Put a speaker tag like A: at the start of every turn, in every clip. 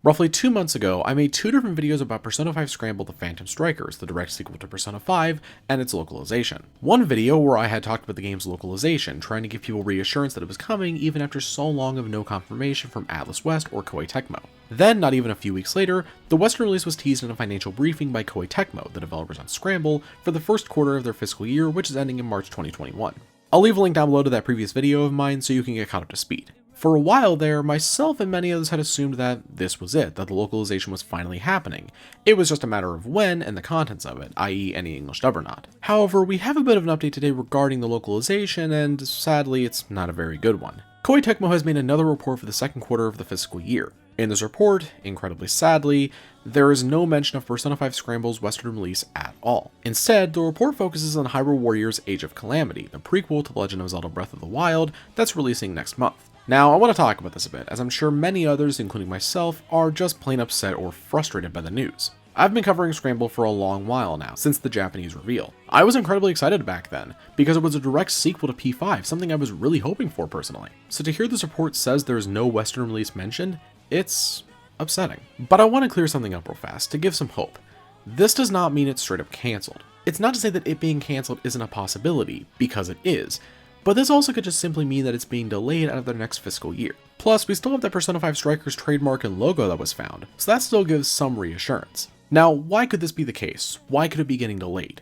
A: Roughly 2 months ago, I made 2 different videos about Persona 5 Scramble the Phantom Strikers, the direct sequel to Persona 5, and its localization. One video where I had talked about the game's localization, trying to give people reassurance that it was coming even after so long of no confirmation from Atlus West or Koei Tecmo. Then, not even a few weeks later, the Western release was teased in a financial briefing by Koei Tecmo, the developers on Scramble, for the first quarter of their fiscal year, which is ending in March 2021. I'll leave a link down below to that previous video of mine so you can get caught up to speed. For a while there, myself and many others had assumed that this was it, that the localization was finally happening. It was just a matter of when and the contents of it, i.e. any English dub or not. However, we have a bit of an update today regarding the localization, and sadly, it's not a very good one. Koei Tecmo has made another report for the second quarter of the fiscal year. In this report, incredibly sadly, there is no mention of Persona 5 Scramble's Western release at all. Instead, the report focuses on Hyrule Warriors Age of Calamity, the prequel to Legend of Zelda Breath of the Wild that's releasing next month. Now, I want to talk about this a bit, as I'm sure many others, including myself, are just plain upset or frustrated by the news. I've been covering Scramble for a long while now, since the Japanese reveal. I was incredibly excited back then, because it was a direct sequel to P5, something I was really hoping for personally. So to hear this report says there is no Western release mentioned, it's upsetting. But I want to clear something up real fast, to give some hope. This does not mean it's straight up cancelled. It's not to say that it being cancelled isn't a possibility, because it is. But this also could just simply mean that it's being delayed out of their next fiscal year. Plus, we still have that Persona 5 Strikers trademark and logo that was found, so that still gives some reassurance. Now, why could this be the case? Why could it be getting delayed?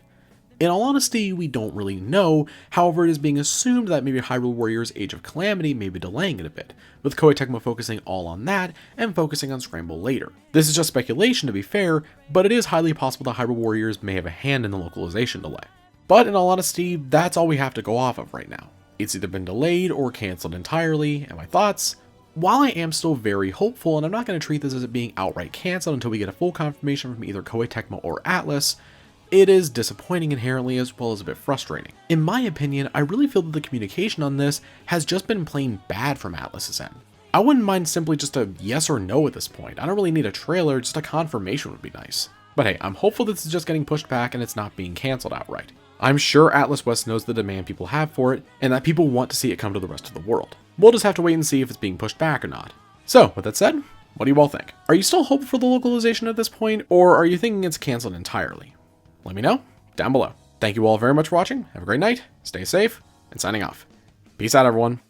A: In all honesty, we don't really know, however it is being assumed that maybe Hyrule Warriors Age of Calamity may be delaying it a bit, with Koei Tecmo focusing all on that and focusing on Scramble later. This is just speculation to be fair, but it is highly possible that Hyrule Warriors may have a hand in the localization delay. But in all honesty, that's all we have to go off of right now. It's either been delayed or cancelled entirely, and my thoughts? While I am still very hopeful, and I'm not going to treat this as it being outright cancelled until we get a full confirmation from either Koei Tecmo or Atlus, it is disappointing inherently as well as a bit frustrating. In my opinion, I really feel that the communication on this has just been plain bad from Atlus's end. I wouldn't mind simply just a yes or no at this point. I don't really need a trailer, just a confirmation would be nice. But hey, I'm hopeful this is just getting pushed back and it's not being cancelled outright. I'm sure Atlus West knows the demand people have for it, and that people want to see it come to the rest of the world. We'll just have to wait and see if it's being pushed back or not. So, with that said, what do you all think? Are you still hopeful for the localization at this point, or are you thinking it's cancelled entirely? Let me know down below. Thank you all very much for watching, have a great night, stay safe, and signing off. Peace out, everyone.